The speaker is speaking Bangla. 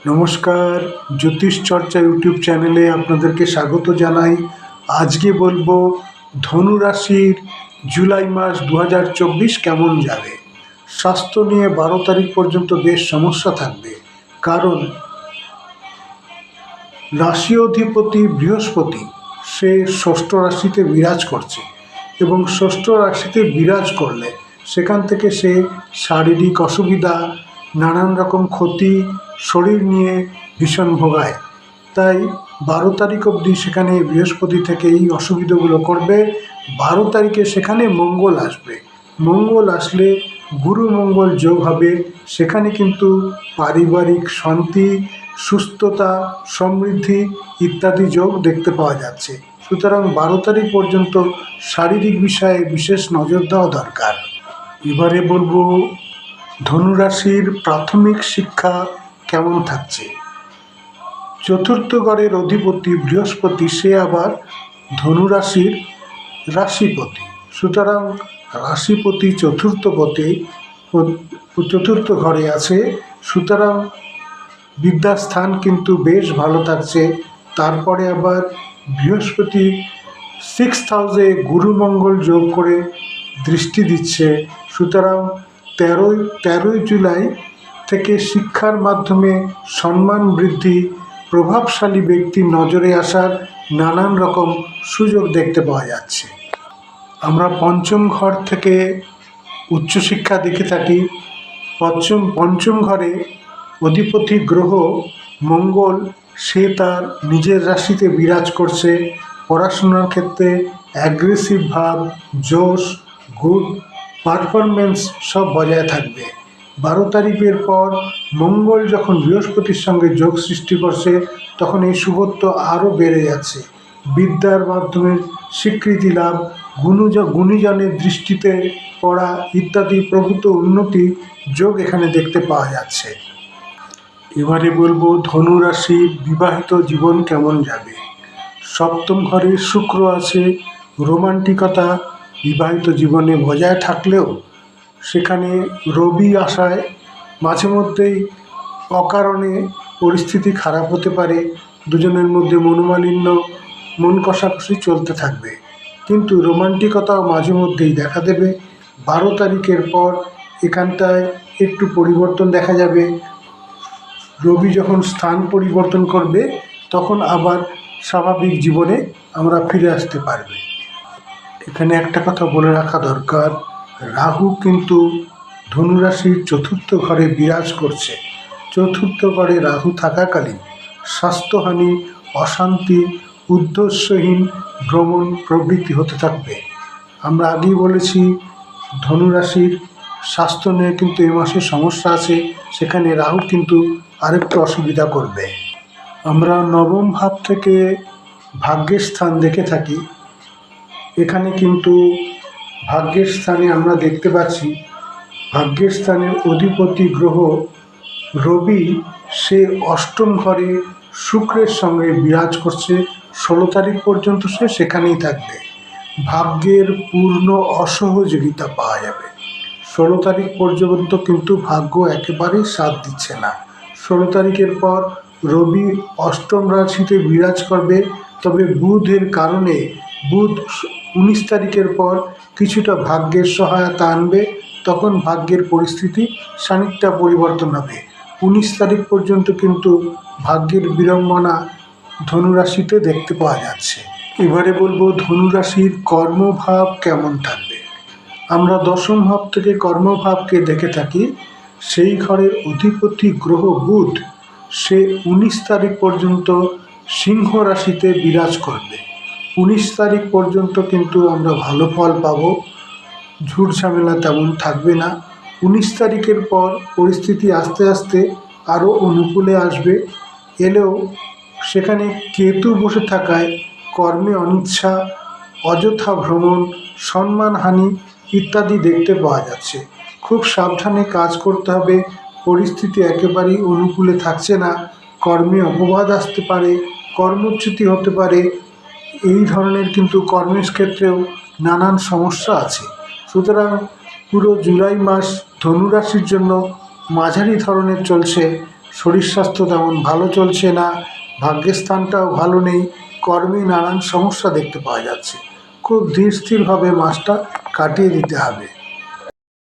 নমস্কার, জ্যোতিষ চর্চা ইউটিউব চ্যানেলে আপনাদেরকে স্বাগত জানাই। আজকে বলবো ধনু রাশির জুলাই মাস 2024 কেমন যাবে। স্বাস্থ্য নিয়ে 12 তারিখ পর্যন্ত বেশ সমস্যা থাকবে, কারণ রাশি অধিপতি বৃহস্পতি সে ষষ্ঠ রাশিতে বিরাজ করছে এবং ষষ্ঠ রাশিতে বিরাজ করলে সেখান থেকে সে শারীরিক অসুবিধা, নানান রকম ক্ষতি শরীর নিয়ে ভীষণ ভোগায়। তাই 12 তারিখ অবধি সেখানে বৃহস্পতি থেকে এই অসুবিধাগুলো করবে। 12 তারিখে সেখানে মঙ্গল আসবে। মঙ্গল আসলে গুরু মঙ্গল যোগ হবে। সেখানে কিন্তু পারিবারিক শান্তি, সুস্থতা, সমৃদ্ধি ইত্যাদি যোগ দেখতে পাওয়া যাচ্ছে। সুতরাং 12 তারিখ পর্যন্ত শারীরিক বিষয়ে বিশেষ নজর দেওয়া দরকার। এবারে বলবো ধনুরাশির প্রাথমিক শিক্ষা কেমন থাকছে। চতুর্থ ঘরের অধিপতি বৃহস্পতি সে আবার ধনুরাশির রাশিপতি। সুতরাং রাশিপতি চতুর্থ ঘরে আছে। সুতরাং বিদ্যাস্থান কিন্তু বেশ ভালো থাকছে। তারপরে আবার বৃহস্পতি 6th হাউসে গুরুমঙ্গল যোগ করে দৃষ্টি দিচ্ছে। সুতরাং 13ই জুলাই থেকে শিক্ষার মাধ্যমে সম্মান বৃদ্ধি, প্রভাবশালী ব্যক্তির নজরে আসার নানান রকম সুযোগ দেখতে পাওয়া যাচ্ছে। আমরা পঞ্চম ঘর থেকে উচ্চশিক্ষা দেখে থাকি। পঞ্চম ঘরে অধিপতি গ্রহ মঙ্গল সে তার নিজের রাশিতে বিরাজ করছে। পড়াশোনার ক্ষেত্রে অ্যাগ্রেসিভ ভাব, জোশ, গুড পারফরমেন্স সব বজায় থাকবে। 12 তারিখের পর মঙ্গল যখন বৃহস্পতির সঙ্গে যোগ সৃষ্টি করছে, তখন এই শুভত্ব আরও বেড়ে যাচ্ছে। বিদ্যার মাধ্যমে স্বীকৃতি লাভ, গুণীজনের দৃষ্টিতে পড়া ইত্যাদি প্রভূত উন্নতি যোগ এখানে দেখতে পাওয়া যাচ্ছে। এবারে বলবো ধনুরাশির বিবাহিত জীবন কেমন যাবে। সপ্তম ঘরে শুক্র আছে। রোমান্টিকতা বিবাহিত জীবনে বজায় থাকলেও সেখানে রবি আসায় মাঝে মধ্যেই অকারণে পরিস্থিতি খারাপ হতে পারে। দুজনের মধ্যে মনোমালিন্য, মন কষাকষি চলতে থাকবে, কিন্তু রোমান্টিকতাও মাঝে মধ্যেই দেখা দেবে। 12 তারিখের পর এখানটায় একটু পরিবর্তন দেখা যাবে। রবি যখন স্থান পরিবর্তন করবে, তখন আবার স্বাভাবিক জীবনে আমরা ফিরে আসতে পারবে। এখানে একটা কথা বলে রাখা দরকার, রাহু কিন্তু ধনুরাশির চতুর্থ ঘরে বিরাজ করছে। চতুর্থ ঘরে রাহু থাকাকালীন স্বাস্থ্যহানি, অশান্তি, উদ্দেশ্যহীন ভ্রমণ প্রভৃতি হতে থাকবে। আমরা আগেই বলেছি ধনুরাশির স্বাস্থ্য নিয়ে কিন্তু এ মাসে সমস্যা আছে। সেখানে রাহু কিন্তু আরেকটু অসুবিধা করবে। আমরা নবম ভাব থেকে ভাগ্যের স্থান দেখে থাকি। এখানে কিন্তু ভাগ্যের স্থানে আমরা দেখতে পাচ্ছি ভাগ্যের স্থানের অধিপতি গ্রহ রবি সে অষ্টম ঘরে শুক্রের সঙ্গে বিরাজ করছে। 16 তারিখ পর্যন্ত সে সেখানেই থাকবে। ভাগ্যের পূর্ণ অসহযোগিতা পাওয়া যাবে। 16 তারিখ পর্যন্ত কিন্তু ভাগ্য একেবারেই সাথ দিচ্ছে না। 16 তারিখের পর রবি অষ্টম রাশিতে বিরাজ করবে। তবে বুধের কারণে বুধ 19 তারিখের পর কিছুটা ভাগ্যের সহায়তা আনবে। তখন ভাগ্যের পরিস্থিতি খানিকটা পরিবর্তন হবে। 19 তারিখ পর্যন্ত কিন্তু ভাগ্যের বিড়ম্বনা ধনুরাশিতে দেখতে পাওয়া যাচ্ছে। এবারে বলবো ধনুরাশির কর্মভাব কেমন থাকবে। আমরা দশম ভাব থেকে কর্মভাবকে দেখে থাকি। সেই ঘরের অধিপতি গ্রহ বুধ সে 19 তারিখ পর্যন্ত সিংহ রাশিতে বিরাজ করবে। 19 তারিখ পর্যন্ত কিন্তু আমরা ভালো ফল পাব, ঝুট ঝামেলা তেমন থাকবে না। 19 তারিখের পর পরিস্থিতি আস্তে আস্তে আরও অনুকূলে আসবে। এলেও সেখানে কেতু বসে থাকায় কর্মে অনিচ্ছা, অযথা ভ্রমণ, সম্মানহানি ইত্যাদি দেখতে পাওয়া যাচ্ছে। খুব সাবধানে কাজ করতে হবে। পরিস্থিতি একেবারেই অনুকূলে থাকছে না। কর্মে অপবাদ আসতে পারে, কর্মচ্যুতি হতে পারে। এই ধরনের কিন্তু কর্মের ক্ষেত্রেও নানান সমস্যা আছে। সুতরাং পুরো জুলাই মাস ধনুরাশির জন্য মাঝারি ধরনের চলছে। শরীর স্বাস্থ্য তেমন ভালো চলছে না, ভাগ্যের স্থানটাও ভালো নেই, কর্মে নানান সমস্যা দেখতে পাওয়া যাচ্ছে। খুব ধীর স্থিরভাবে মাসটা কাটিয়ে দিতে হবে।